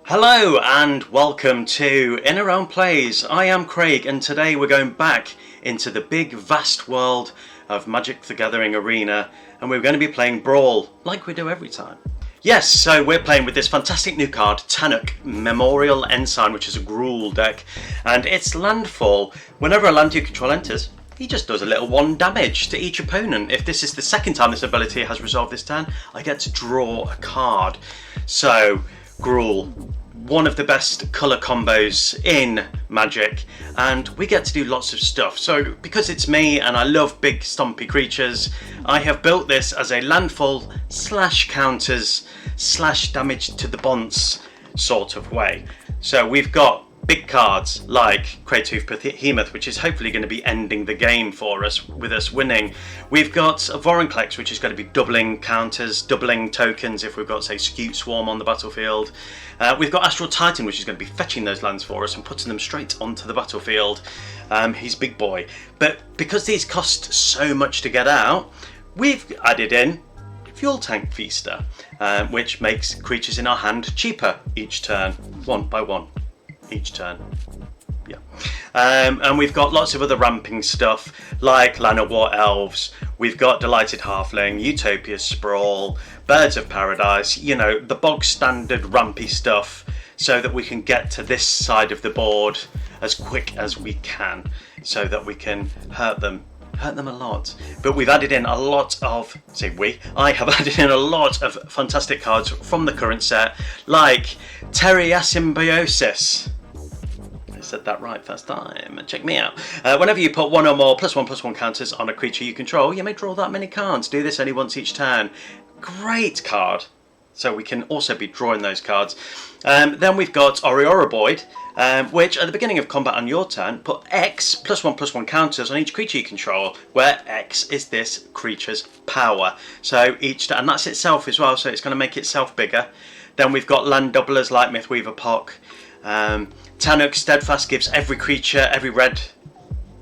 Hello and welcome to In Around Plays. I am Craig and today we're going back into the big vast world of Magic the Gathering Arena and we're going to be playing Brawl like we do every time. Yes, so we're playing with this fantastic new card, Tannuk, Memorial Ensign, which is a Brawl deck, and its landfall. Whenever a land you control enters, he just does a little 1 damage to each opponent. If this is the second time this ability has resolved this turn, I get to draw a card. So, Brawl, one of the best colour combos in Magic, and we get to do lots of stuff. So because it's me and I love big stompy creatures, I have built this as a landfall / counters / damage to the bonds sort of way. So we've got big cards like Creative Behemoth, which is hopefully going to be ending the game for us, with us winning. We've got a Vorinclex, which is going to be doubling counters, doubling tokens if we've got, say, Scute Swarm on the battlefield. We've got Astral Titan, which is going to be fetching those lands for us and putting them straight onto the battlefield. He's big boy. But because these cost so much to get out, we've added in Fuel Tank Feaster, which makes creatures in our hand cheaper each turn, 1 by 1. Each turn, yeah. And we've got lots of other ramping stuff like Llanowar Elves, we've got Delighted Halfling, Utopia Sprawl, Birds of Paradise, you know, the bog standard rampy stuff, so that we can get to this side of the board as quick as we can, so that we can hurt them a lot. But we've added in a lot of, I have added in a lot of fantastic cards from the current set, like Terria Symbiosis. I said that right first time. Check me out. Whenever you put 1 or more +1/+1 counters on a creature you control, you may draw that many cards. Do this only once each turn. Great card. So we can also be drawing those cards. Then we've got Aurora Boyd, which at the beginning of combat on your turn, put X +1/+1 counters on each creature you control, where X is this creature's power. So each, and that's itself as well, so it's going to make itself bigger. Then we've got land doublers like Mythweaver Pock. Tannuk Steadfast gives every creature, every red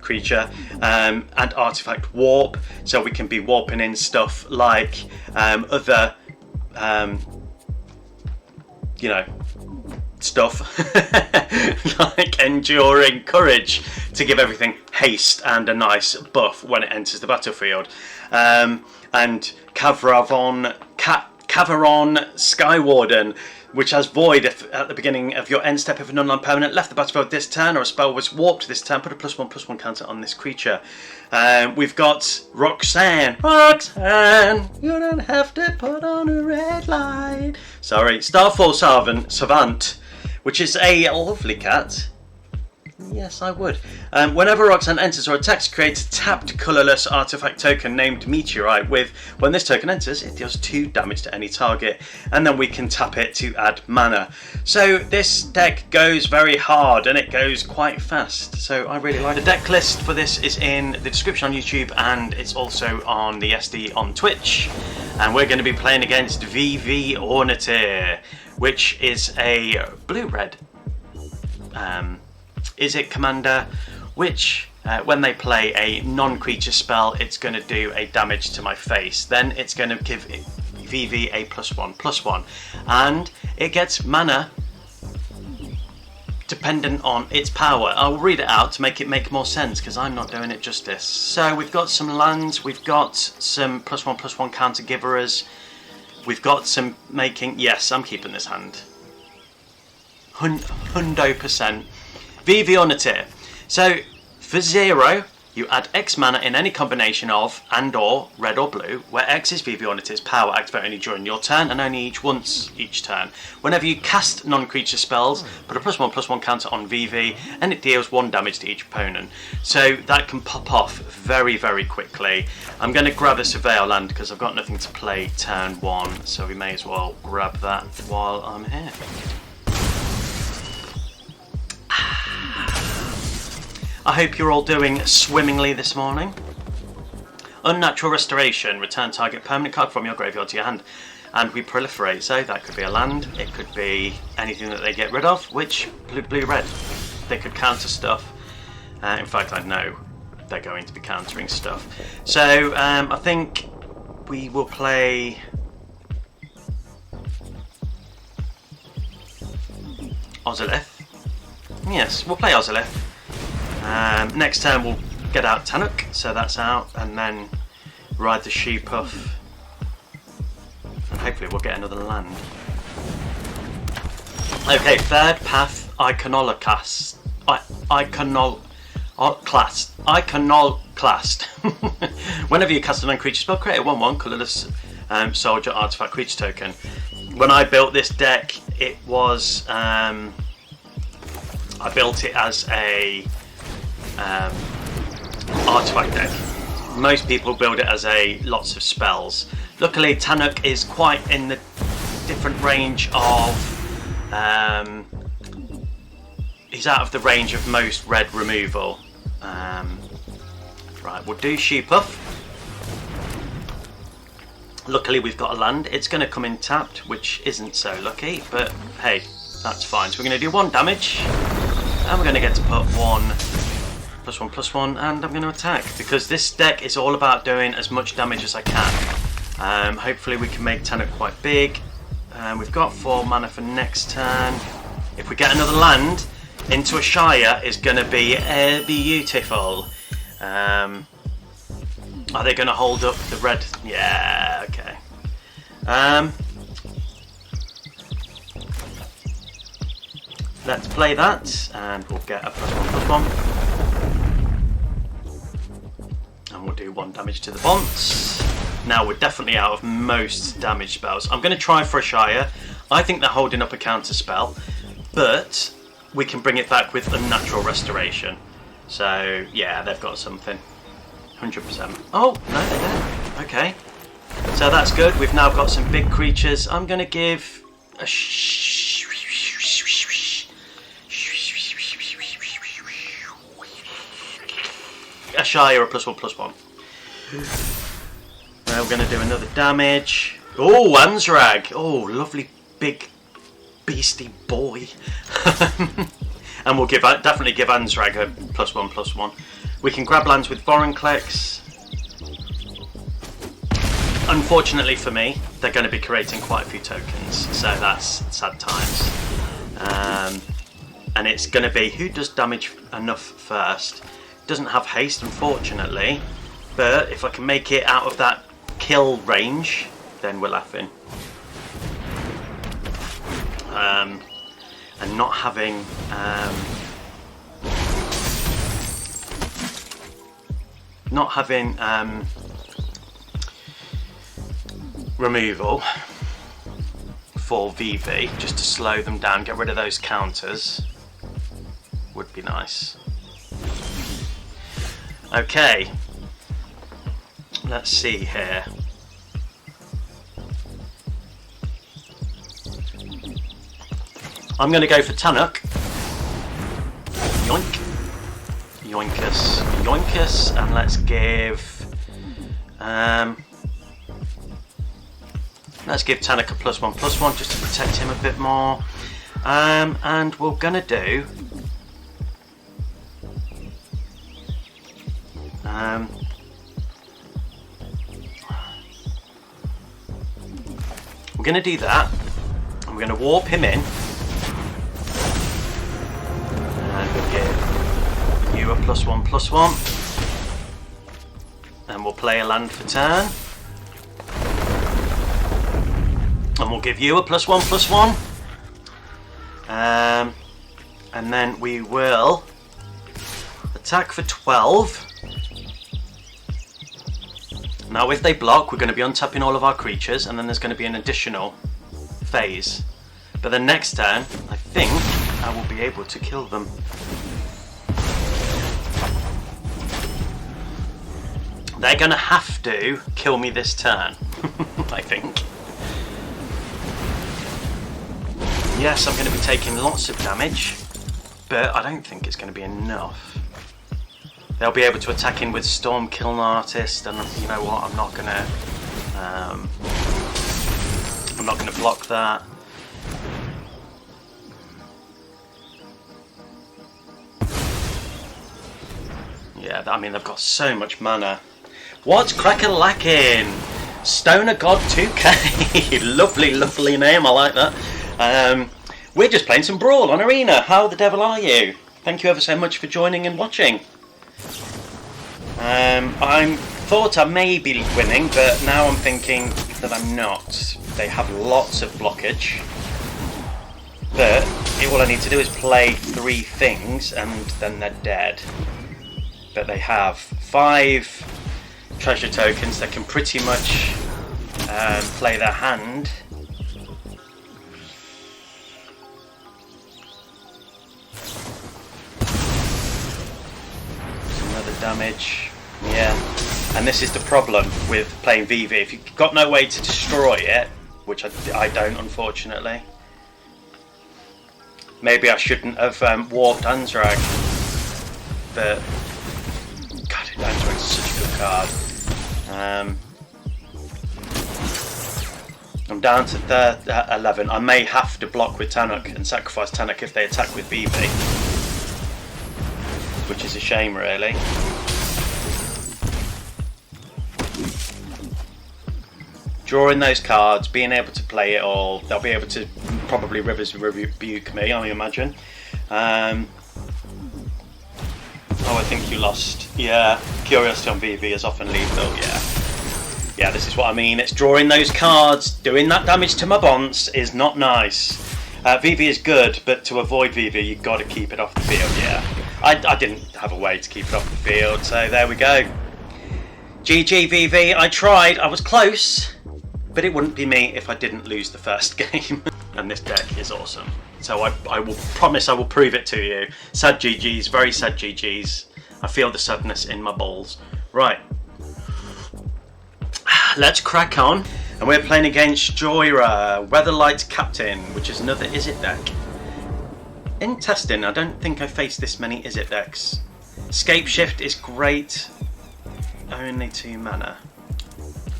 creature, and artifact warp, so we can be warping in stuff like other you know, stuff like Enduring Courage to give everything haste and a nice buff when it enters the battlefield. And Cavaron Skywarden, which has Void if at the beginning of your end step if an unland permanent left the battlefield this turn or a spell was warped this turn, put a +1/+1 counter on this creature. We've got Roxanne, you don't have to put on a red light. Sorry, Starfall Savant, which is a lovely cat. Yes, I would. Whenever Roxanne enters or attacks, create a tapped colourless artifact token named Meteorite with, when this token enters, it deals 2 damage to any target, and then we can tap it to add mana. So this deck goes very hard and it goes quite fast, so I really like it. The deck list for this is in the description on YouTube and it's also on the SD on Twitch, and we're going to be playing against VV Ornithir, which is a blue-red Is it commander, which when they play a non-creature spell, it's going to do a damage to my face. Then it's going to give VV a +1/+1, and it gets mana dependent on its power. I'll read it out to make it make more sense because I'm not doing it justice. So we've got some lands, we've got some +1/+1 counter givers, we've got some making. Yes, I'm keeping this hand. 100%. VV Ornithir. So for 0, you add X mana in any combination of and or red or blue, where X is VV Ornithir's power, activate only during your turn and only once each turn. Whenever you cast non-creature spells, put a +1/+1 counter on VV and it deals 1 damage to each opponent. So that can pop off very, very quickly. I'm going to grab a Surveyor land because I've got nothing to play turn 1, so we may as well grab that while I'm here. I hope you're all doing swimmingly this morning. Unnatural Restoration. Return target permanent card from your graveyard to your hand. And we proliferate, so that could be a land, it could be anything that they get rid of, which, blue-red. They could counter stuff. In fact, I know they're going to be countering stuff. So, I think we will play Ozolith. Yes, we'll play Ozolith. Next turn we'll get out Tannuk, so that's out, and then Ride the Shoopuf. And hopefully we'll get another land. Okay, third path, Iconoclast. Iconoclast. Whenever you cast a non-creature spell, create a 1/1 colourless soldier artifact creature token. When I built this deck, it was I built it as a artifact deck. Most people build it as a lots of spells. Luckily, Tannuk is quite in the different range of. He's out of the range of most red removal. Right, we'll do Shoopuf. Luckily we've got a land. It's going to come in tapped, which isn't so lucky, but hey, that's fine. So we're going to do 1 damage, and we're going to get to put 1/1/1, and I'm going to attack, because this deck is all about doing as much damage as I can. Hopefully we can make Tannuk quite big. We've got 4 mana for next turn. If we get another land into a Shire, is going to be beautiful. Are they going to hold up the red? Yeah, okay. Let's play that, and we'll get a +1/+1. And we'll do 1 damage to the Bonts. Now we're definitely out of most damage spells. I'm going to try for a Shire. I think they're holding up a counter spell, but we can bring it back with Unnatural Restoration. So yeah, they've got something. 100%. Oh, no, they don't. Okay. So that's good. We've now got some big creatures. I'm going to give a Shire a +1/+1. Now we're going to do another damage. Oh, Ansrag. Oh, lovely big beastie boy. And we'll definitely give Ansrag a +1/+1. We can grab lands with Vorinclex. Unfortunately for me, they're going to be creating quite a few tokens, so that's sad times. And it's going to be who does damage enough first. Doesn't have haste, unfortunately, but if I can make it out of that kill range, then we're laughing. And not having removal for VV, just to slow them down, get rid of those counters, would be nice. Okay, let's see here. I'm going to go for Tannuk. Yoink. Yoinkus. Yoinkus. And let's give Tannuk a +1/+1 just to protect him a bit more. And we're going to do that. And we're going to warp him in. And we'll give you a +1/+1. And we'll play a land for turn. And we'll give you a +1/+1. And then we will attack for 12. Now if they block, we're going to be untapping all of our creatures, and then there's going to be an additional phase. But the next turn, I think I will be able to kill them. They're going to have to kill me this turn, I think. Yes, I'm going to be taking lots of damage, but I don't think it's going to be enough. They'll be able to attack in with Storm Kiln Artist, and you know what? I'm not going to block that. Yeah, I mean, they've got so much mana. What's crack-a-lackin'? Stoner God 2K. Lovely, lovely name. I like that. We're just playing some Brawl on Arena. How the devil are you? Thank you ever so much for joining and watching. I thought I may be winning, but now I'm thinking that I'm not. They have lots of blockage. But all I need to do is play 3 things and then they're dead. But they have 5 treasure tokens that can pretty much play their hand. Another damage, yeah. And this is the problem with playing VV. If you've got no way to destroy it, which I don't, unfortunately. Maybe I shouldn't have warped Anzrag, but God, Anzrag's such a good card. I'm down to 11. I may have to block with Tannuk and sacrifice Tannuk if they attack with VV, which is a shame, really. Drawing those cards, being able to play it all, they'll be able to probably Rivers rebuke me, I imagine. Oh, I think you lost. Yeah, Curiosity on VV is often lethal, yeah. Yeah, this is what I mean. It's drawing those cards, doing that damage to my bonds is not nice. VV is good, but to avoid VV, you've got to keep it off the field, yeah. I didn't have a way to keep it off the field, so there we go. GG VV, I tried, I was close, but it wouldn't be me if I didn't lose the first game. And this deck is awesome. So I will promise I will prove it to you. Sad GGs, very sad GGs. I feel the sadness in my balls. Right. Let's crack on. And we're playing against Joyra, Weatherlight Captain, which is another Izzet deck. In testing, I don't think I faced this many Izzet decks. Escape Shift is great. Only 2 mana.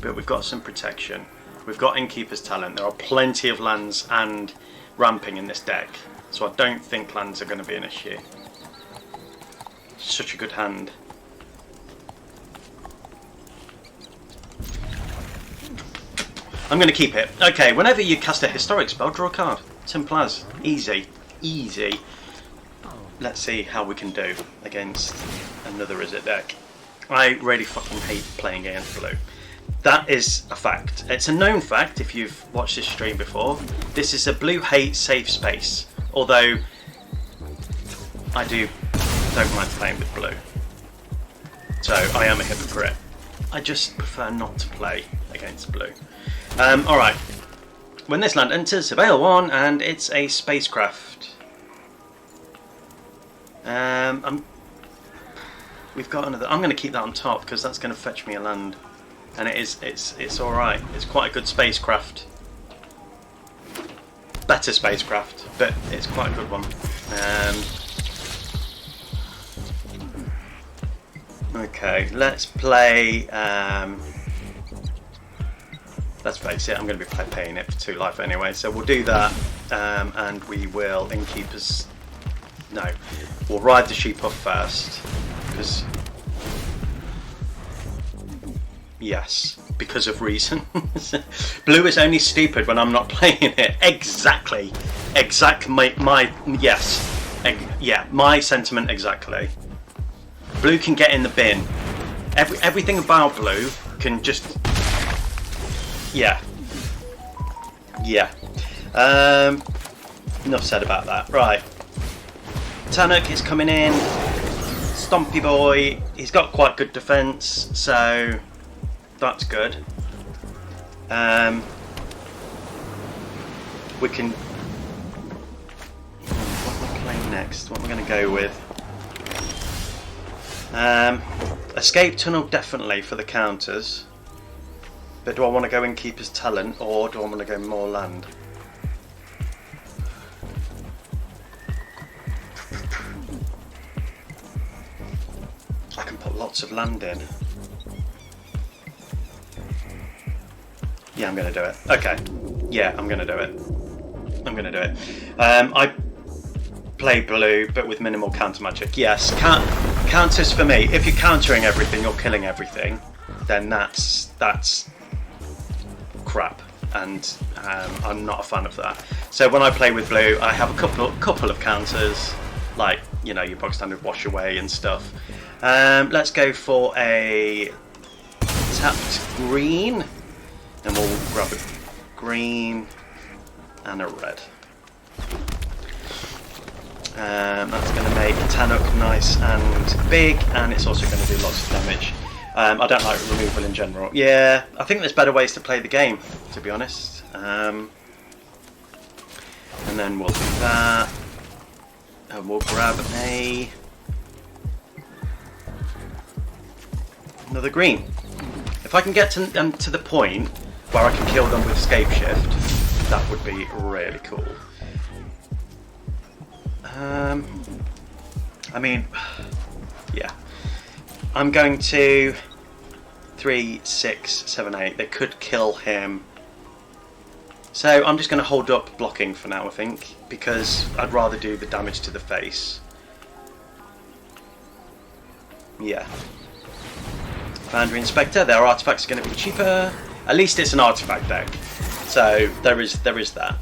But we've got some protection. We've got Innkeeper's Talent. There are plenty of lands and ramping in this deck. So I don't think lands are going to be an issue. Such a good hand. I'm going to keep it. Okay, whenever you cast a historic spell, draw a card. Simple as. Easy. Easy. Let's see how we can do against another Izzet deck. I really fucking hate playing against blue. That is a fact. It's a known fact if you've watched this stream before. This is a blue hate safe space. Although I don't mind playing with blue. So I am a hypocrite. I just prefer not to play against blue. Alright. When this land enters, surveil 1 and it's a spacecraft. We've got another. I'm going to keep that on top because that's going to fetch me a land. And it's alright. It's quite a good spacecraft. Better spacecraft, but it's quite a good one. Okay, let's play. Let's face it, I'm going to be paying it for 2 life anyway, so we'll do that, and we will Innkeepers. No, we'll Ride the Shoopuf first, because. Yes, because of reasons. Blue is only stupid when I'm not playing it. Exactly. Yeah, my sentiment exactly. Blue can get in the bin. Everything about blue can just. Yeah. Yeah. Enough said about that. Right. Tannuk is coming in. Stompy boy. He's got quite good defence, so. That's good. We can. What am I playing next? What am I going to go with? Escape Tunnel definitely for the counters. But do I want to go Innkeeper's Talent or do I want to go more land? I can put lots of land in. Yeah, I'm going to do it. Okay. Yeah, I'm going to do it. I'm going to do it. I play blue, but with minimal counter magic. Yes, counters for me. If you're countering everything, you're killing everything. Then that's crap. and I'm not a fan of that. So when I play with blue, I have a couple of counters, like, you know, your bog standard wash away and stuff. Let's go for a tapped green, and we'll grab a green and a red. That's going to make Tannuk nice and big, and it's also going to do lots of damage. I don't like removal in general. Yeah, I think there's better ways to play the game, to be honest. And then we'll do that, and we'll grab another green. If I can get to the point where I can kill them with escape shift, that would be really cool. I mean, yeah. I'm going to 3, 6, 7, 8. They could kill him. So I'm just going to hold up blocking for now, I think, because I'd rather do the damage to the face. Yeah. Foundry Inspector. Their artifacts are going to be cheaper. At least it's an artifact deck, so there is that.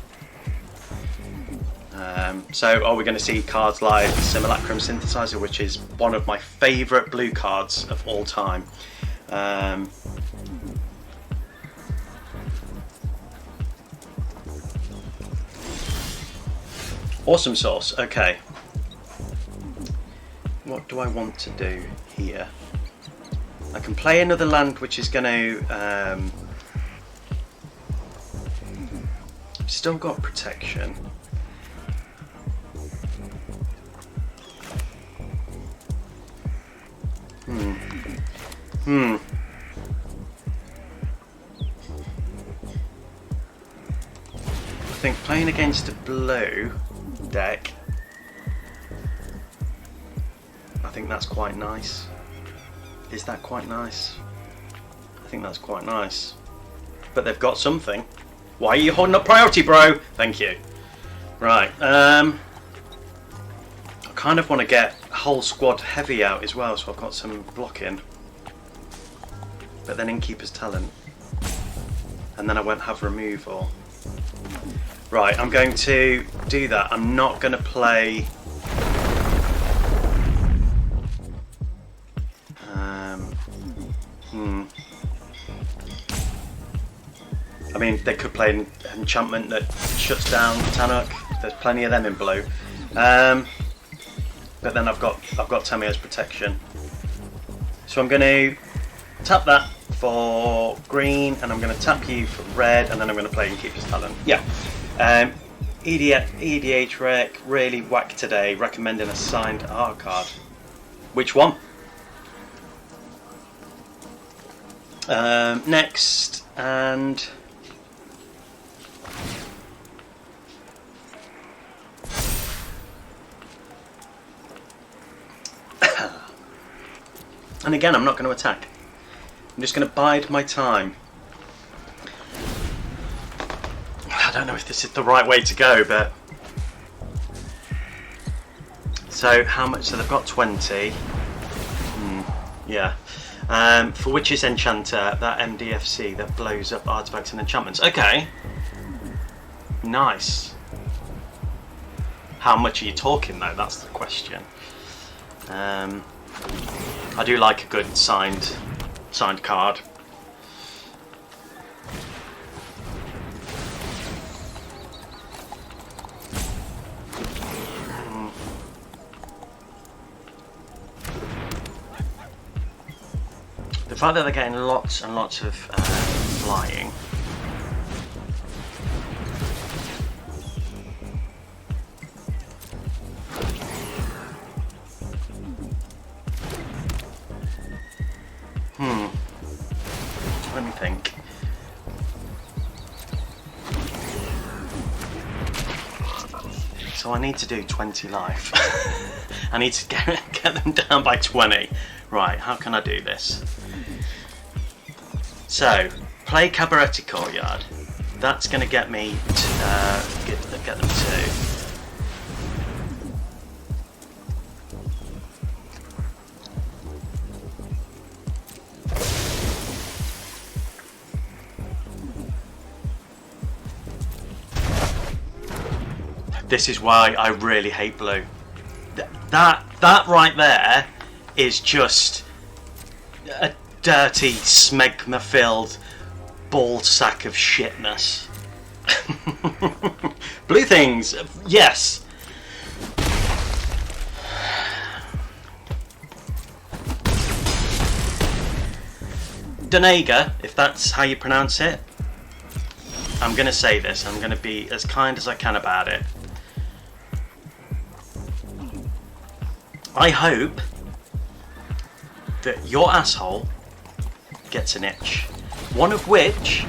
So are we going to see cards like Simulacrum Synthesizer, which is one of my favourite blue cards of all time. Awesome Sauce. Okay. What do I want to do here? I can play another land which is going to... still got protection. I think playing against a blue deck, I think that's quite nice. Is that quite nice? I think that's quite nice. But they've got something. Why are you holding up priority, bro? Thank you. Right. I kind of want to get whole squad heavy out as well, so I've got some blocking. But then Innkeeper's Talent. And then I won't have removal. Right, I'm going to do that. I'm not going to play... I mean, they could play an enchantment that shuts down Tannuk. There's plenty of them in blue. But then I've got Tamiya's protection. So I'm going to tap that for green, and I'm going to tap you for red, and then I'm going to play Innkeeper's Talent. Yeah. EDH Rec, really whack today, recommending a signed art card. Which one? Next, and... and again, I'm not going to attack. I'm just going to bide my time. I don't know if this is the right way to go, but... So, how much? So they've got 20. Yeah. For Witch's Enchanter, that MDFC that blows up artifacts and enchantments. Okay. Nice. How much are you talking, though? That's the question. I do like a good signed card. The fact that they're getting lots and lots of flying. Let me think. So I need to do 20 life. I need to get them down by 20. Right, how can I do this? So, play Cabaretti Courtyard. That's going to get me to get them to. This is why I really hate blue. That right there is just a dirty, smegma-filled ball sack of shitness. Blue things, yes. Donaga, if that's how you pronounce it. I'm going to say this. I'm going to be as kind as I can about it. I hope that your asshole gets an itch. One of which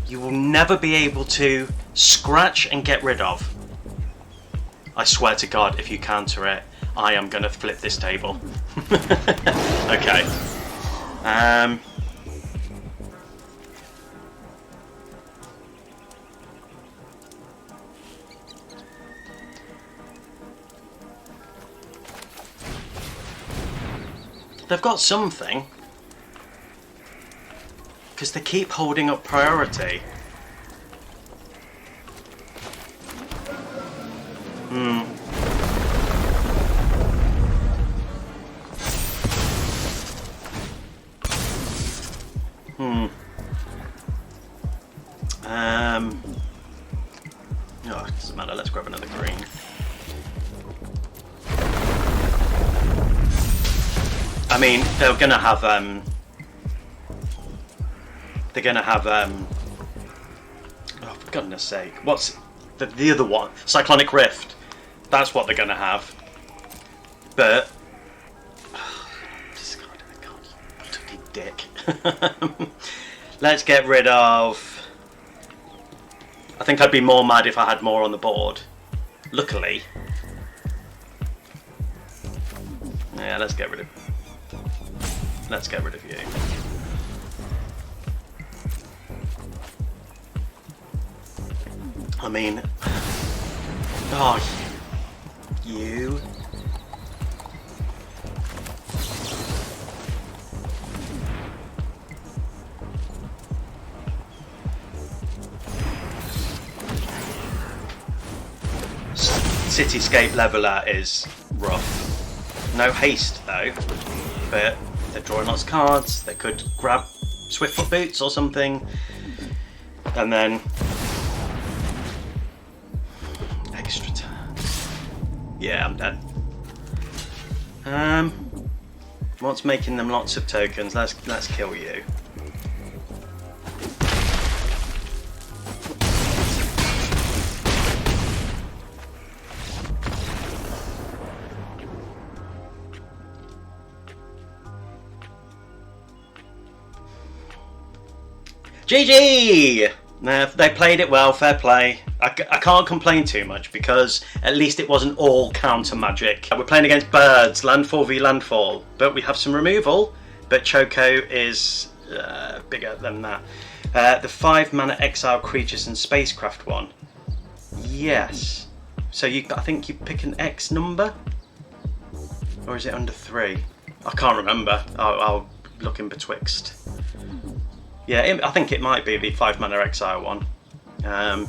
you will never be able to scratch and get rid of. I swear to God, if you counter it, I am going to flip this table. Okay. They've got something, because they keep holding up priority. Oh, it doesn't matter, let's grab another green. I mean, they're gonna have oh, for goodness sake, what's the other one? Cyclonic Rift. That's what they're gonna have. But discard it, God, you dick. Let's get rid of. I think I'd be more mad if I had more on the board. Luckily. Yeah, let's get rid of you. I mean, oh, you. Cityscape Leveler is rough. No haste though, but they're drawing lots of cards. They could grab Swiftfoot Boots or something, and then extra turns. Yeah, I'm dead. What's making them lots of tokens? Let's kill you. GG! They played it well, fair play. I can't complain too much because at least it wasn't all counter magic. We're playing against birds, landfall v landfall, but we have some removal, but Choco is bigger than that. The 5 mana exile creatures and spacecraft one. Yes. So I think you pick an X number? Or is it under 3? I can't remember. I'll look in betwixt. Yeah, I think it might be the 5 mana exile one. I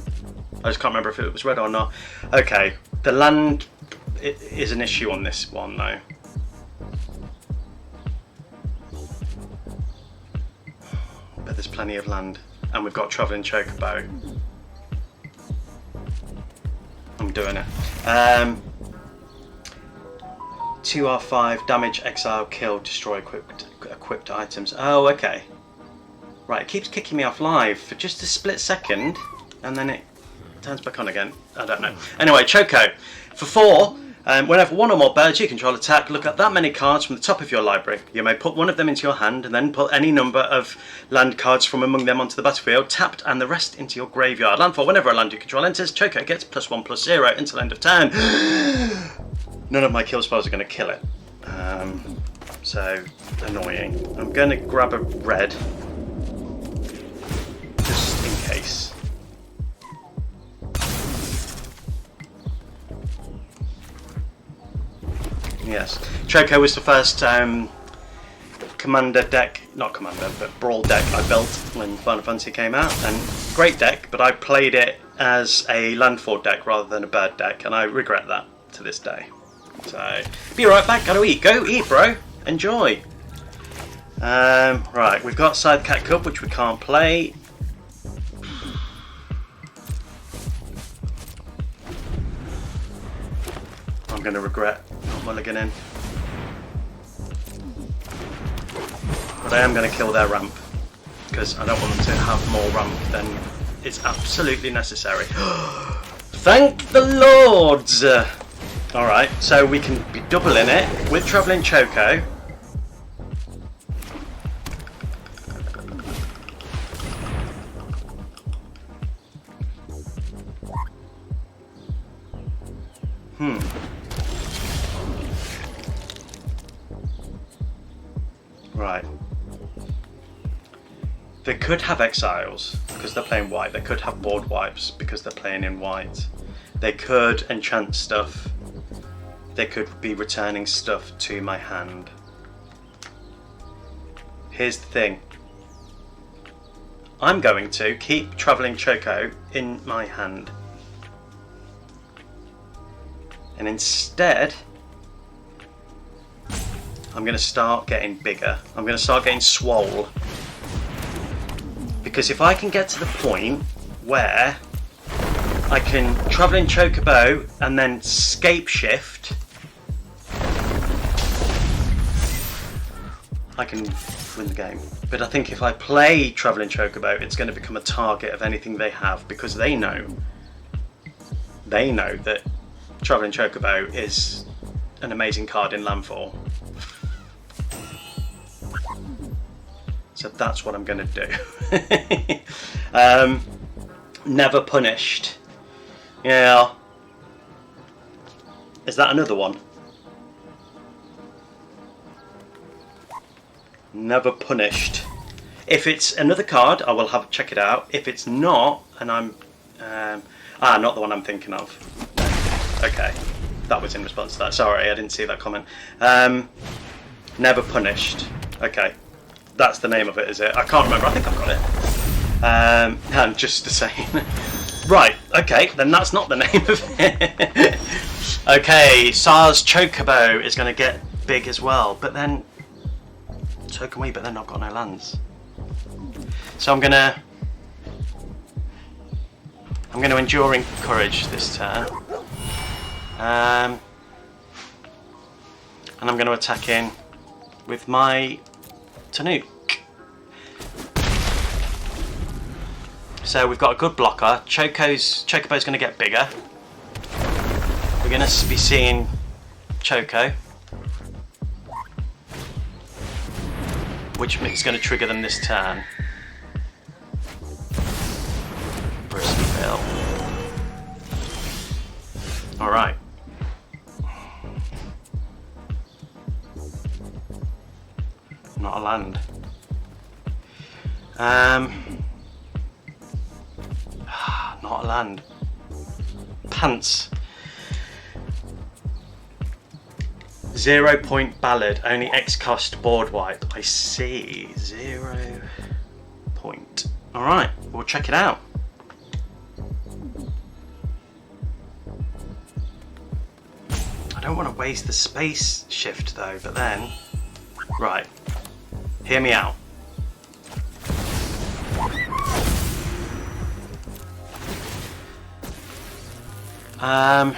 just can't remember if it was red or not. Okay, the land is an issue on this one though. But there's plenty of land, and we've got Travelling Chocobo. I'm doing it. 2R5, damage, exile, kill, destroy equipped items. Oh, okay. Right, it keeps kicking me off live for just a split second, and then it turns back on again. I don't know. Anyway, Choco. For 4, whenever one or more birds you control attack, look at that many cards from the top of your library. You may put one of them into your hand, and then put any number of land cards from among them onto the battlefield, tapped, and the rest into your graveyard. Landfall, whenever a land you control enters, Choco gets +1/+0 until end of turn. None of my kill spells are going to kill it. So, annoying. I'm going to grab a red. Just in case. Yes, Choco was the first commander deck, not commander, but Brawl deck I built when Final Fantasy came out, and great deck, but I played it as a landfall deck rather than a bird deck, and I regret that to this day. So, be right back, gotta eat. Go eat, bro. Enjoy. Right, we've got Scythecat Cub, which we can't play. I'm going to regret not mulliganing. But I am going to kill their ramp, because I don't want them to have more ramp than is absolutely necessary. Thank the Lords! Alright, so we can be doubling it with Travelling Choco. Right. They could have exiles because they're playing white. They could have board wipes because they're playing in white. They could enchant stuff. They could be returning stuff to my hand. Here's the thing. I'm going to keep Travelling Choco in my hand. And instead, I'm going to start getting bigger. I'm going to start getting swole. Because if I can get to the point where I can Travelling Chocobo and then scape shift, I can win the game. But I think if I play Travelling Chocobo, it's going to become a target of anything they have, because they know that Travelling Chocobo is an amazing card in landfall. So that's what I'm going to do. Never punished. Yeah. Is that another one? Never punished. If it's another card, I will have check it out. If it's not, and I'm not the one I'm thinking of. Okay, that was in response to that. Sorry, I didn't see that comment. Never punished. Okay, that's the name of it, is it? I can't remember. I think I've got it. And just the same. Right. Okay, then that's not the name of it. Okay, SARS Chocobo is going to get big as well, but then so can we. But then I've got no lands. So I'm gonna Enduring Courage this turn. And I'm going to attack in with my Tannuk. So we've got a good blocker. Chocobo's going to get bigger. We're going to be seeing Choco, which is going to trigger them this turn. Bristly. Alright. Not a land. Not a land. Pants. 0 point ballad, only X cost board wipe. I see. 0 point. Alright, we'll check it out. I don't want to waste the space shift though, but then. Right. Hear me out. And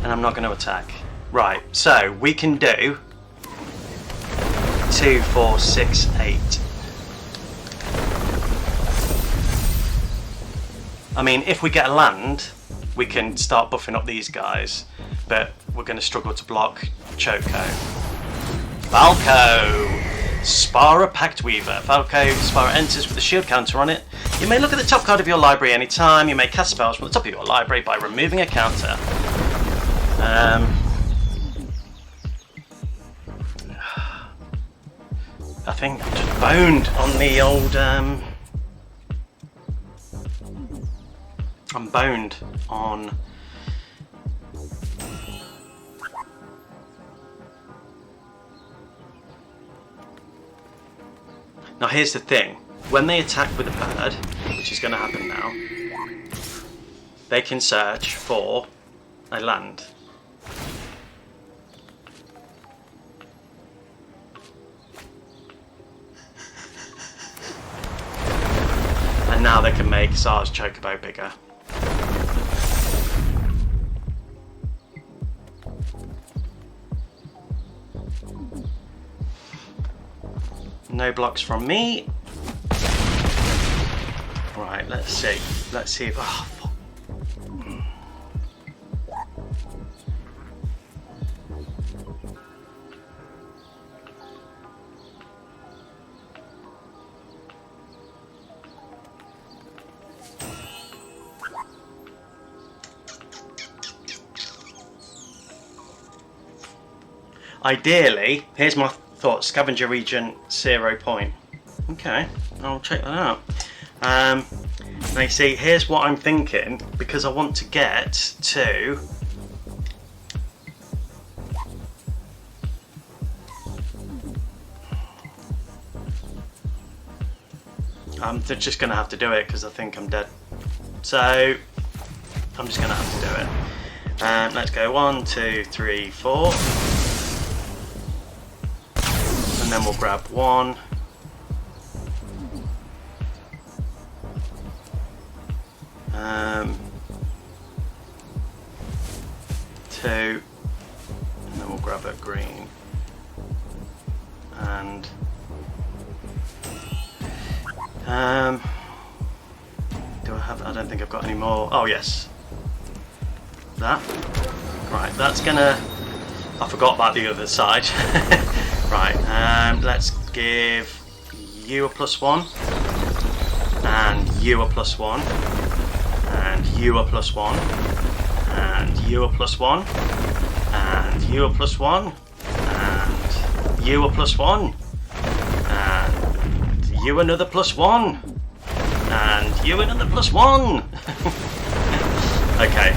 I'm not going to attack. Right, so we can do 2, 4, 6, 8. I mean, if we get a land, we can start buffing up these guys, but we're going to struggle to block Choco. Falco! Spara Pact Weaver. Falco, Spara enters with a shield counter on it. You may look at the top card of your library anytime. You may cast spells from the top of your library by removing a counter. I think I'm just boned on the old... I'm boned on... Now here's the thing, when they attack with a bird, which is going to happen now, they can search for a land. And now they can make Sar's Chocobo bigger. No blocks from me. Right, let's see. Let's see if... Oh, fuck. Ideally, here's my thought, scavenger region 0 point. Okay, I'll check that out. Now you see, here's what I'm thinking, because I want to get to I'm just going to have to do it because I think I'm dead. So I'm just going to have to do it. Let's go 1, 2, 3, 4. And then we'll grab 1. Two, and then we'll grab a green, and do I have? I don't think I've got any more. Oh yes, that. Right, that's gonna. I forgot about the other side. Right, let's give you a +1, and you a +1, and you a +1. And you a +1, and you a +1, and you a +1, and you another +1, and you another +1. Okay,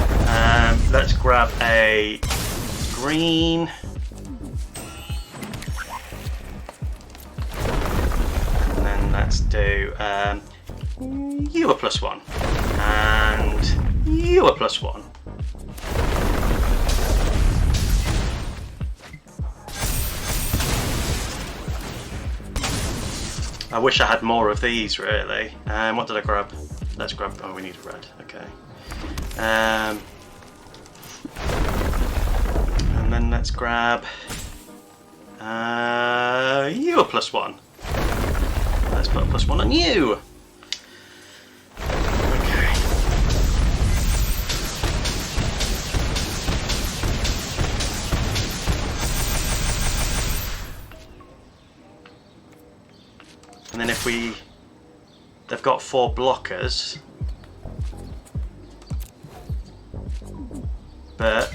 let's grab a green. And then let's do you a +1, and you a +1. I wish I had more of these, really. What did I grab? Let's grab... Oh, we need a red. Okay. And then let's grab... you a +1. Let's put a +1 on you. Okay. And then if we, they've got 4 blockers, but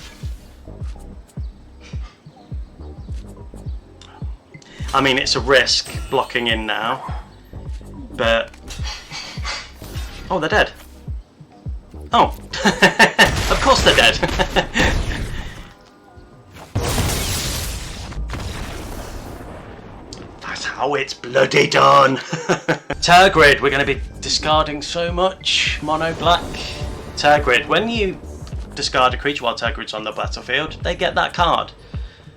I mean it's a risk blocking in now, but oh, they're dead. Oh, of course they're dead. Oh, it's bloody done! Tergrid, we're going to be discarding so much mono black. Tergrid, when you discard a creature while Tergrid's on the battlefield, they get that card.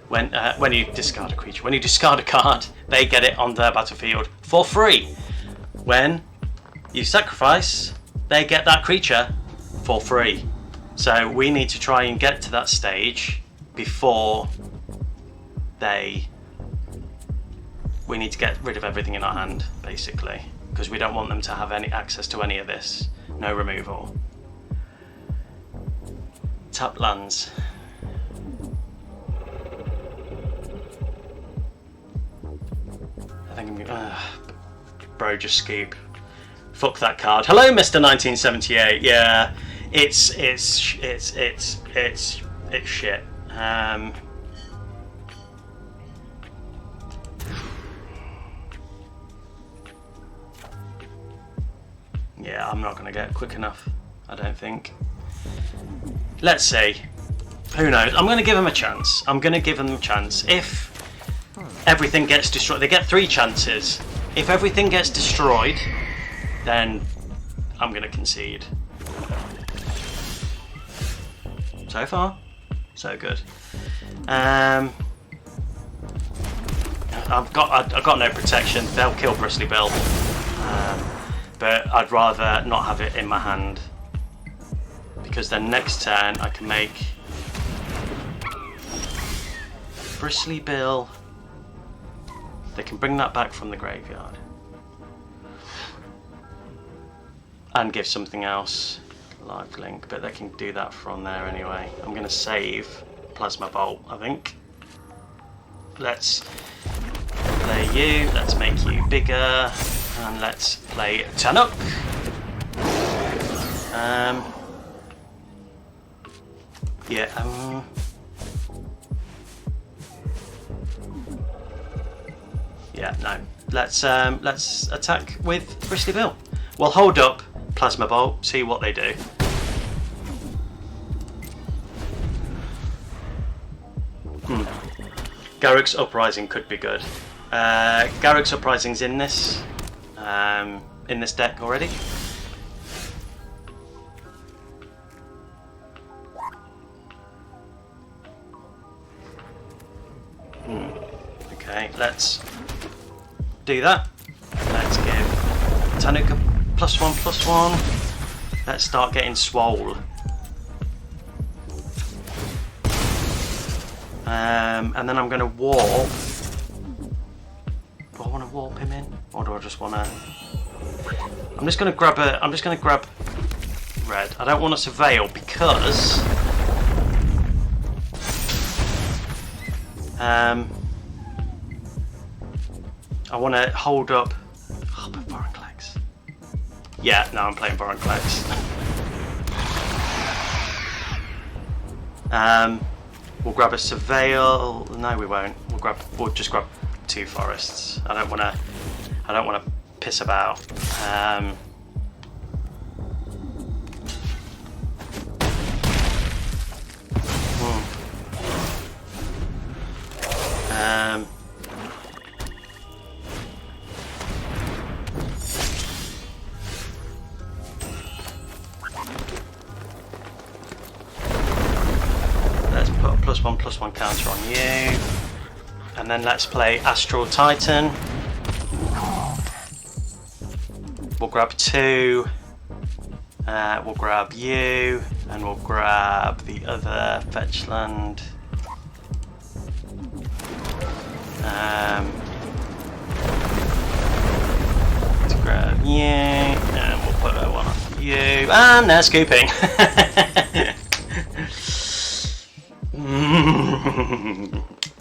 When you discard a creature, when you discard a card, they get it on their battlefield for free. When you sacrifice, they get that creature for free. So we need to try and get to that stage before we need to get rid of everything in our hand, basically, because we don't want them to have any access to any of this. No removal. Tap lands. I think I'm gonna... bro, just scoop. Fuck that card. Hello, Mr. 1978. Yeah, it's shit. Yeah, I'm not going to get quick enough, I don't think. Let's see. Who knows? I'm going to give them a chance. I'm going to give them a chance. If everything gets destroyed, they get 3 chances. If everything gets destroyed, then I'm going to concede. So far, so good. I've got no protection. They'll kill Bristly Bill, but I'd rather not have it in my hand, because then next turn I can make Bristly Bill. They can bring that back from the graveyard and give something else, lifelink, but they can do that from there anyway. I'm going to save Plasma Bolt, I think. Let's play you, let's make you bigger, and let's play Tannuk. Yeah, no. Let's attack with Bristly Bill. We'll hold up Plasma Bolt, see what they do. Garruk's Uprising could be good. Garruk's Uprising's in this deck already. Okay, let's do that. Let's give Tannuk a +1/+1. Let's start getting swole. And then I'm going to warp. Do I want to warp him in, or do I just want to? I'm just going to grab red. I don't want to surveil because I want to hold up. Oh, but Vorinclex. Yeah, no, I'm playing Vorinclex. We'll grab a surveil. No, we won't. We'll just grab 2 forests. I don't want to piss about. +1/+1 counter on you, and then let's play Astral Titan. We'll grab 2. We'll grab you, and we'll grab the other fetch land. Let's grab you, and we'll put one on you, and they're scooping.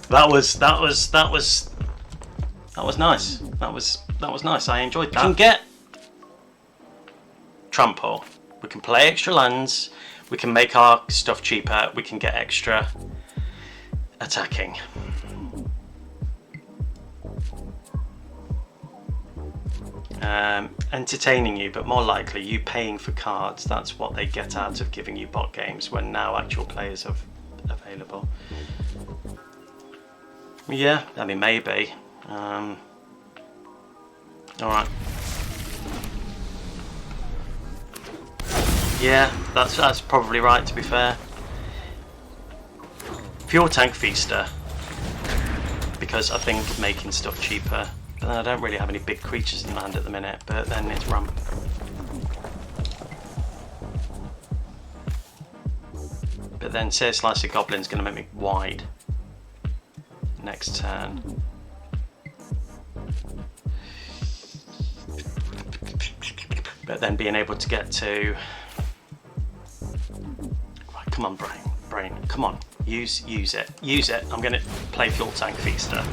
That was nice. That was nice. I enjoyed that. We can get trample. We can play extra lands. We can make our stuff cheaper. We can get extra attacking. Entertaining you, but more likely you paying for cards. That's what they get out of giving you bot games when now actual players are available. Yeah, I mean, maybe. Alright. Yeah, that's probably right, to be fair. Fuel Tank Feaster, because I think making stuff cheaper. But then I don't really have any big creatures in land at the minute, but then it's ramp. But then say a Slice of Goblin's going to make me wide next turn. But then being able to get to... Right, come on, brain, come on, use it. I'm going to play Fuel Tank Feaster.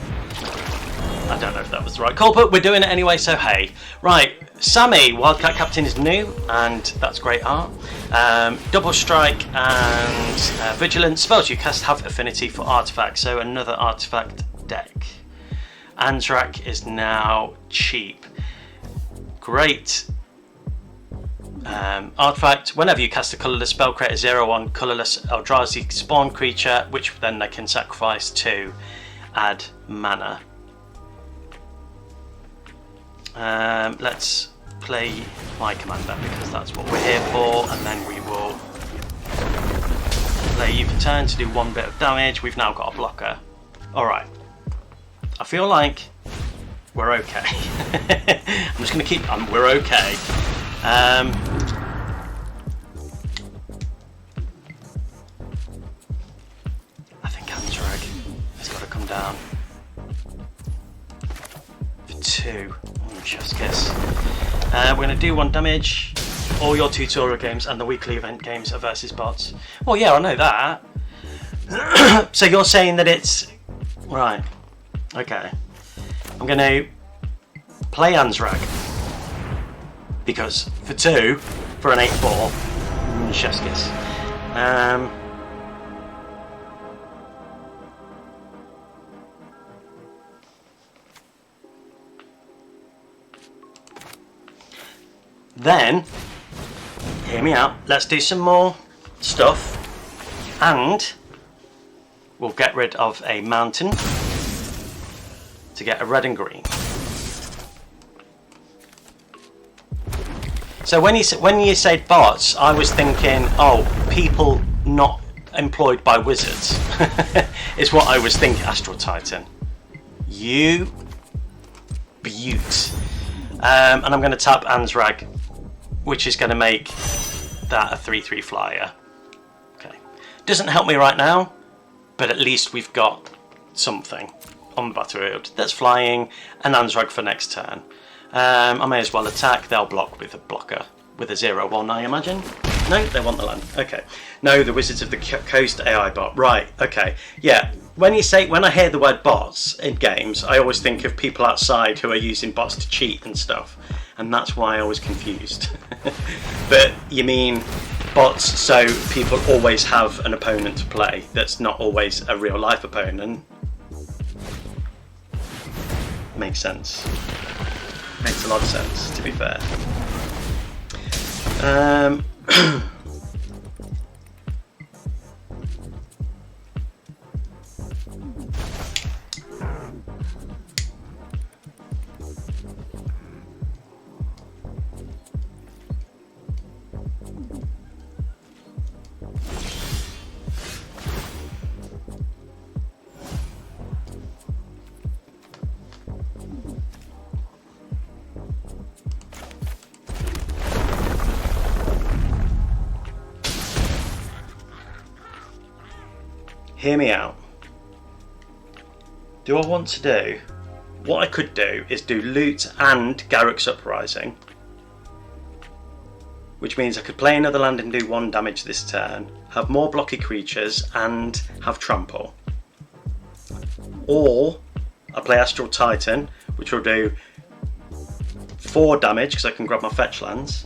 I don't know if that was the right call, but we're doing it anyway, so hey. Right, Sammy, Wildcat Captain, is new, and that's great art. Double Strike and Vigilance. Spells you cast have affinity for artifacts, so another artifact deck. Anzrak is now cheap. Great. Artifact, whenever you cast a colourless spell, create a 0/1 colourless Eldrazi spawn creature, which then they can sacrifice to add mana. Let's play my commander because that's what we're here for, and then we will play you for turn to do 1 bit of damage. We've now got a blocker. Alright. I feel like we're okay. I'm just going to keep... we're okay. I think Andrag has got to come down. For 2. Just kiss. We're going to do 1 damage. All your tutorial games and the weekly event games are versus bots. Well, yeah, I know that. So you're saying that it's... Right. Okay. I'm going to play Andrag. Because for 2, for an 8-4, chef's kiss. Then, hear me out, let's do some more stuff, and we'll get rid of a mountain to get a red and green. So when you said bots, I was thinking, oh, people not employed by wizards is what I was thinking. Astral Titan, you beaut. And I'm going to tap Andrag, which is going to make that a 3/3 flyer. Okay, doesn't help me right now, but at least we've got something on the battlefield that's flying, and Andrag for next turn. I may as well attack. They'll block with a blocker with a 0/1, I imagine. No, they want the land. Okay. No, the Wizards of the Coast AI bot. Right. Okay. Yeah. When I hear the word bots in games, I always think of people outside who are using bots to cheat and stuff, and that's why I was confused. But you mean bots so people always have an opponent to play that's not always a real life opponent? Makes sense. Makes a lot of sense, to be fair. Hear me out. Do I want to do... What I could do is do Loot and Garruk's Uprising, which means I could play another land and do 1 damage this turn, have more blocky creatures and have Trample. Or I play Astral Titan, which will do 4 damage because I can grab my fetch lands.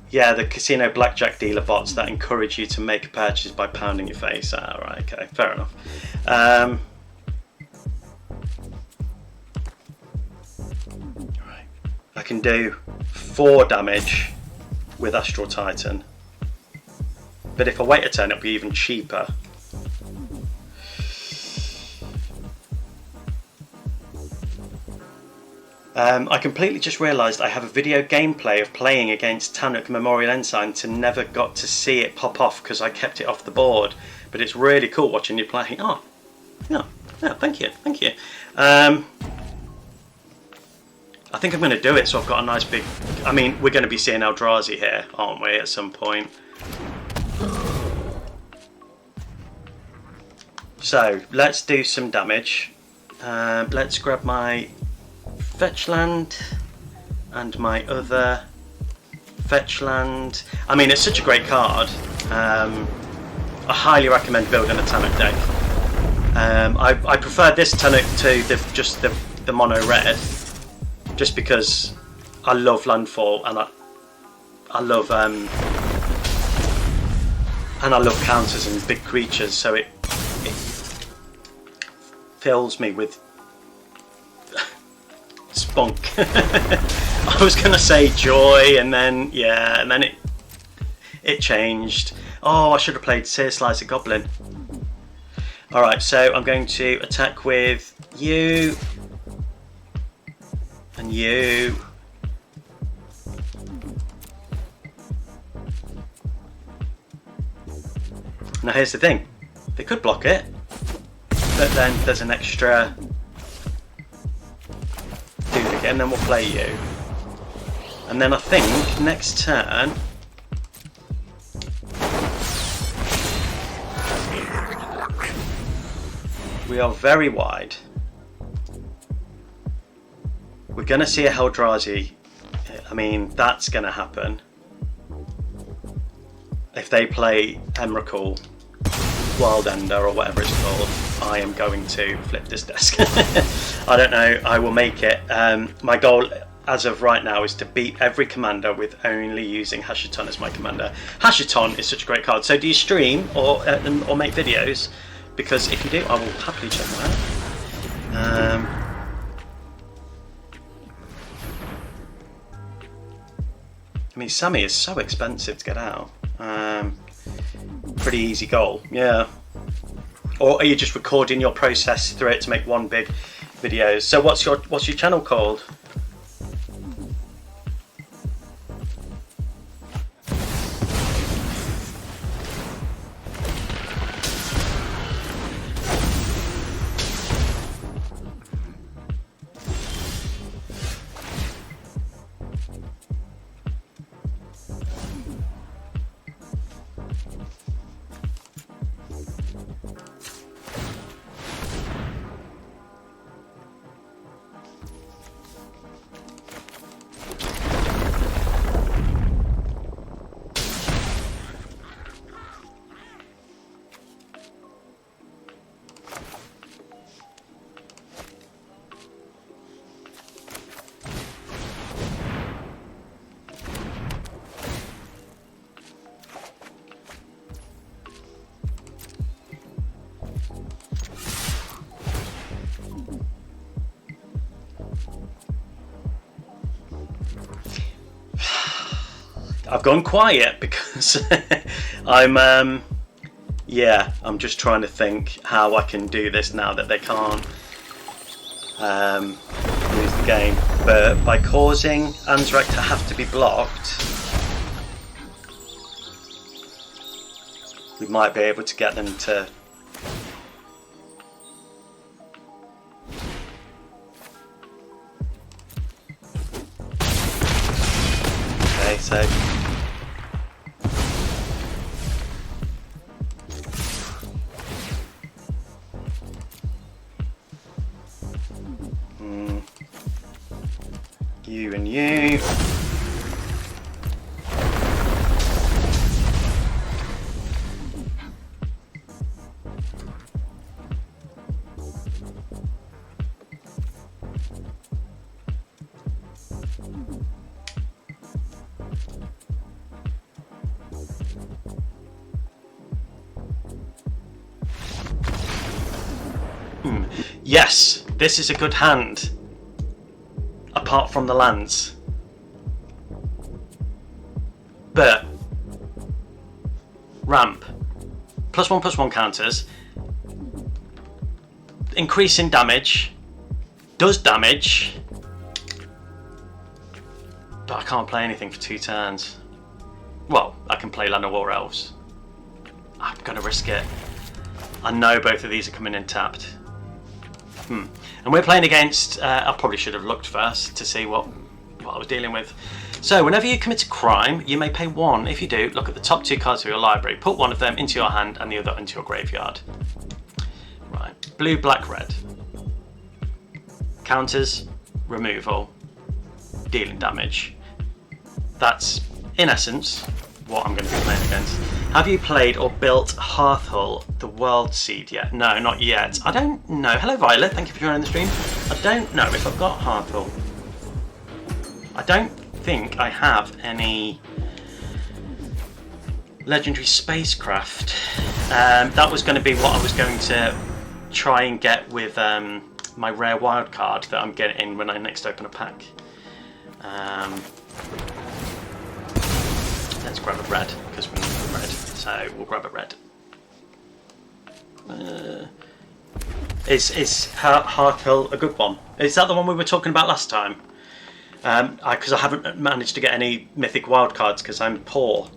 Yeah, the casino blackjack dealer bots that encourage you to make a purchase by pounding your face. Ah, right, okay, fair enough. Right. I can do 4 damage with Astral Titan, but if I wait a turn, it'll be even cheaper. I completely just realised I have a video gameplay of playing against Tannuk Memorial Ensign to never got to see it pop off because I kept it off the board, but it's really cool watching you play. Oh, yeah, thank you. I think I'm going to do it so I've got a nice big... I mean, we're going to be seeing Eldrazi here, aren't we, at some point? So, let's do some damage. Let's grab my fetch land and my other fetch land. I mean, it's such a great card. I highly recommend building a Tannuk deck. I prefer this Tannuk to just the mono red, just because I love landfall and I love counters and big creatures, so it fills me with spunk. I was gonna say joy, and then yeah, and then it changed. Oh, I should have played Sear Slicer Goblin. Alright, so I'm going to attack with you and you Now here's the thing, they could block it, but then there's an extra dude again, then we'll play you. And then I think next turn we are very wide. We're going to see a Eldrazi. I mean, that's going to happen. If they play Emrakul, Wild Ender or whatever it's called, I am going to flip this desk. I don't know, I will make it. My goal as of right now is to beat every commander with only using Hashiton as my commander. Hashiton is such a great card. So do you stream or make videos? Because if you do, I will happily check them out. I mean, Sammy is so expensive to get out. Pretty easy goal, yeah. Or are you just recording your process through it to make one big video? So what's your channel called? I've gone quiet because I'm just trying to think how I can do this now that they can't lose the game. But by causing Anzrak to have to be blocked, we might be able to get them to so you and you. Yes, this is a good hand, apart from the lands. But ramp, +1/+1 counters, increasing damage, does damage, but I can't play anything for 2 turns. Well, I can play Land of War Elves. I'm gonna risk it. I know both of these are coming in tapped. And we're playing against, I probably should have looked first to see what I was dealing with. So whenever you commit a crime, you may pay 1. If you do, look at the top 2 cards of your library, put one of them into your hand and the other into your graveyard. Right, blue, black, red. Counters, removal, dealing damage. That's, in essence, what I'm going to be playing against. Have you played or built Hearthhull, the World Seed yet? No, not yet. I don't know. Hello Violet, thank you for joining the stream. I don't know if I've got Hearthhull. I don't think I have any legendary spacecraft. That was going to be what I was going to try and get with my rare wild card that I'm getting when I next open a pack. Let's grab a red, because we need red, so we'll grab a red. Is Hearthhull a good one? Is that the one we were talking about last time? Because I haven't managed to get any mythic wildcards because I'm poor.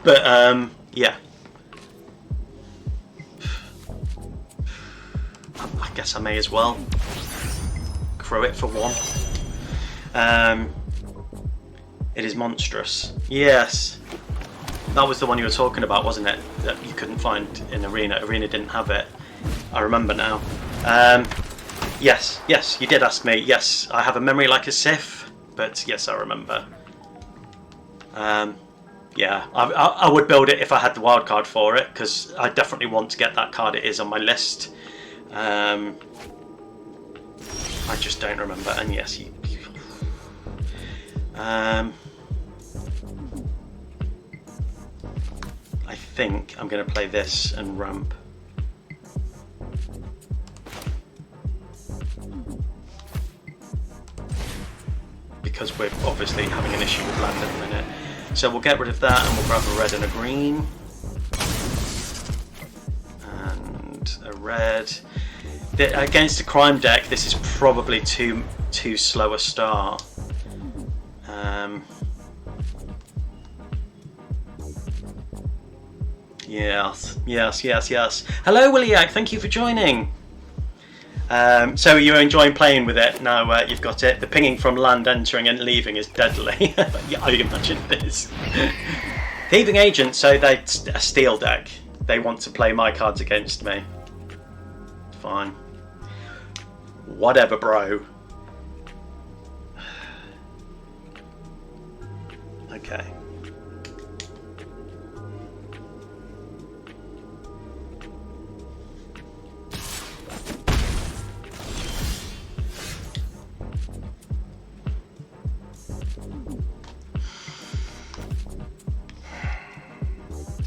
But yeah. guess I may as well throw it for one. It is monstrous. Yes. That was the one you were talking about, wasn't it? That you couldn't find in Arena. Arena didn't have it. I remember now. Yes, you did ask me. Yes, I have a memory like a Sith, but yes, I remember. Yeah, I would build it if I had the wild card for it, because I definitely want to get that card. It is on my list. I just don't remember. And yes, I think I'm going to play this and ramp. Because we're obviously having an issue with land at the minute. So we'll get rid of that and we'll grab a red and a green. And a red. Against a crime deck, this is probably too slow a start. Yes. Hello, Williak. Thank you for joining. So you're enjoying playing with it now. You've got it. The pinging from land entering and leaving is deadly. Yeah, I imagine this. Thieving Agent. So they're a steel deck. They want to play my cards against me. Fine. Whatever, bro. Okay.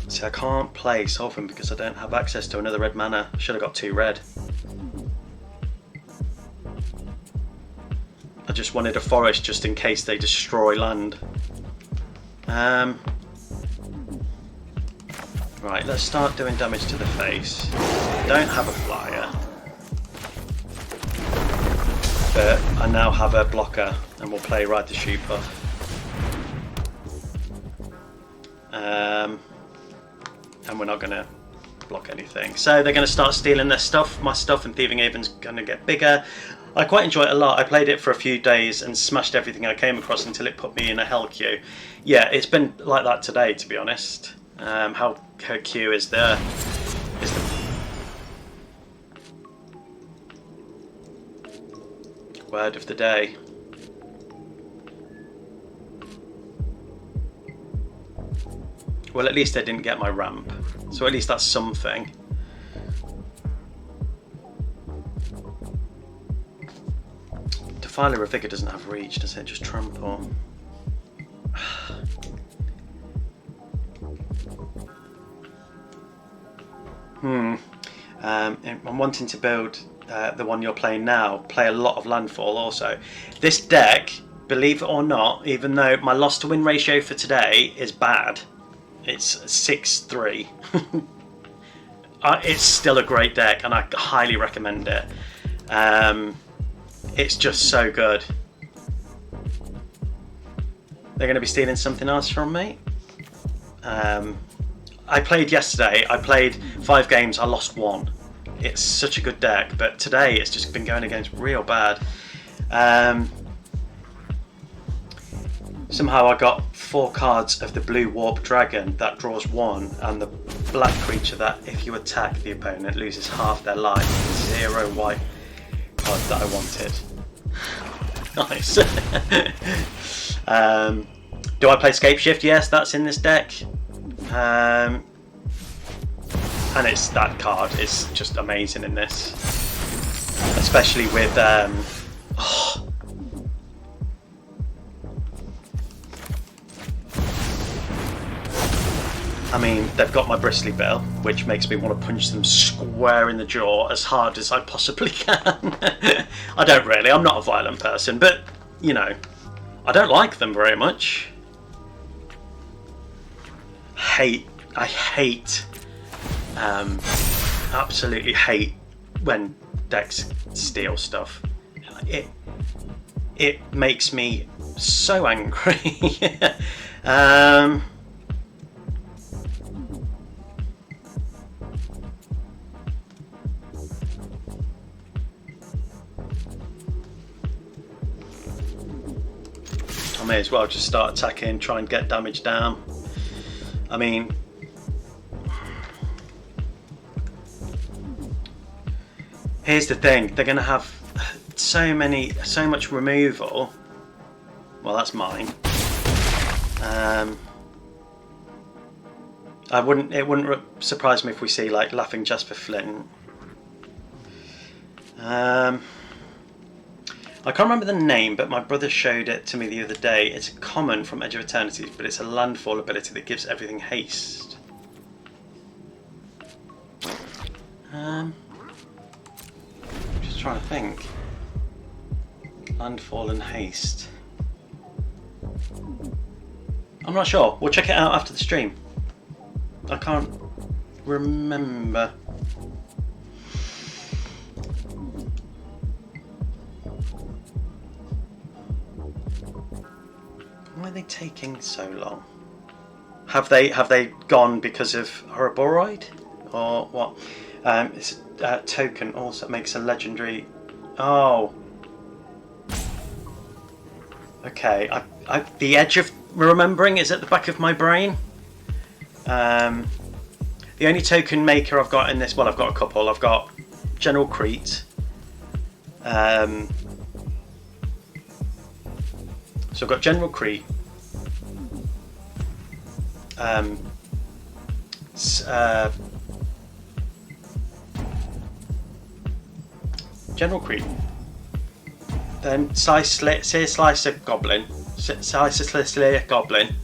See, I can't play Sovereign because I don't have access to another red mana. Should have got 2 red. I just wanted a forest just in case they destroy land. Right, let's start doing damage to the face. Don't have a flyer. But I now have a blocker and we'll play Ride the Shoopuf. And we're not going to block anything. So they're going to start stealing their stuff. My stuff and Thieving Haven's going to get bigger. I quite enjoy it a lot. I played it for a few days and smashed everything I came across until it put me in a hell queue. Yeah, it's been like that today, to be honest. How her queue is the word of the day. Well, at least I didn't get my ramp, so at least that's something. Defiler of Vigor doesn't have reach, does it? Just trample. I'm wanting to build the one you're playing now, play a lot of landfall also. This deck, believe it or not, even though my loss to win ratio for today is bad, it's 6-3. It's still a great deck and I highly recommend it. It's just so good. They're going to be stealing something else from me. I played yesterday, I played 5 games, I lost 1. It's such a good deck, but today it's just been going against real bad. Somehow I got 4 cards of the blue warp dragon that draws 1, and the black creature that if you attack the opponent loses half their life. 0 white cards that I wanted. Nice. Do I play Scapeshift? Yes, that's in this deck. And it's that card is just amazing in this, especially with I mean, they've got my Bristly Bill, which makes me want to punch them square in the jaw as hard as I possibly can. I don't really, I'm not a violent person, but you know, I don't like them very much. I hate, absolutely hate when decks steal stuff. It makes me so angry. as well just start attacking, try and get damage down. I mean, here's the thing, they're going to have so much removal. Well, that's mine. It wouldn't surprise me if we see like Laughing Jasper Flint. I can't remember the name, but my brother showed it to me the other day. It's a common from Edge of Eternity, but it's a landfall ability that gives everything haste. Just trying to think. Landfall and haste. I'm not sure. We'll check it out after the stream. I can't remember. Why are they taking so long? Have they gone because of Horriboroid or what? It's a token also makes a legendary. Oh. Okay. The edge of remembering is at the back of my brain. The only token maker I've got in this, well, I've got a couple. I've got General Crete. So I've got General Crete. General Crete. Then Slicer Goblin. Slicer Goblin.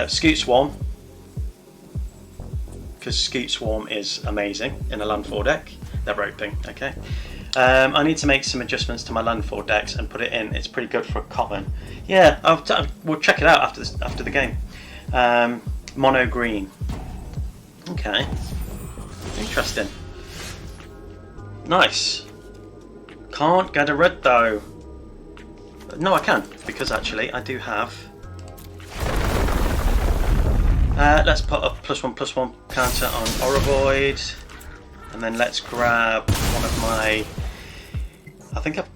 Scoot Swarm, because Scoot Swarm is amazing in a landfall deck. They're roping, okay. I need to make some adjustments to my landfall decks and put it in. It's pretty good for a common. Yeah, we'll check it out after the game. Mono green. Okay, interesting. Nice. Can't get a red though. No, I can, because actually I do have. Let's put a +1/+1 counter on Horriboroid, and then let's grab one of my. I think I've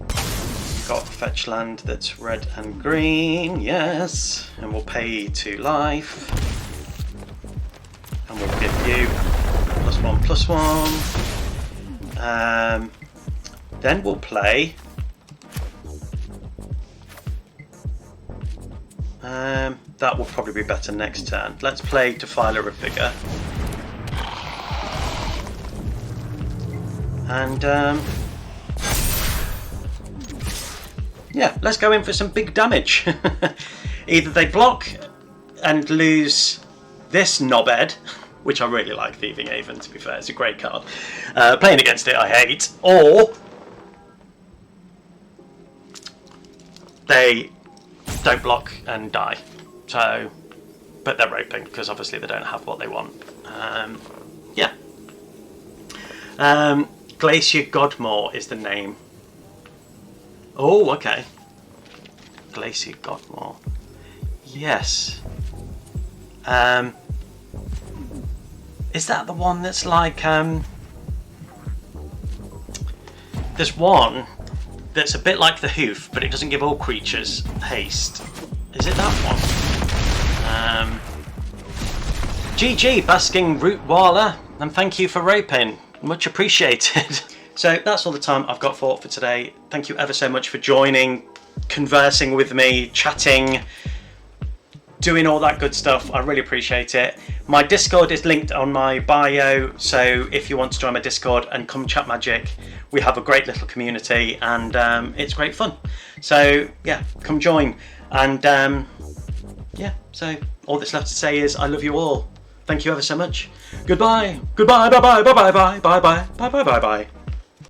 got fetch land that's red and green. Yes, and we'll pay 2 life, and we'll give you +1/+1. Then we'll play. That will probably be better next turn. Let's play Defiler of Vigor. And yeah, let's go in for some big damage. Either they block and lose this knobhead, which I really like, Thieving Haven, to be fair, it's a great card. Playing against it I hate, or they don't block and die. So, but they're roping because obviously they don't have what they want. Yeah. Glacier Godmore is the name. Oh, okay. Glacier Godmore. Yes. Is that the one that's like there's one that's a bit like the Hoof, but it doesn't give all creatures haste. Is it that one? GG, Basking Root Waller, and thank you for roping. Much appreciated. So that's all the time I've got for today. Thank you ever so much for joining, conversing with me, chatting, doing all that good stuff. I really appreciate it. My Discord is linked on my bio, so if you want to join my Discord and come chat Magic, we have a great little community, and it's great fun. So yeah, come join. And yeah, so all that's left to say is I love you all. Thank you ever so much. Goodbye. Goodbye. Bye bye. Bye bye. Bye bye. Bye bye. Bye bye. Bye bye.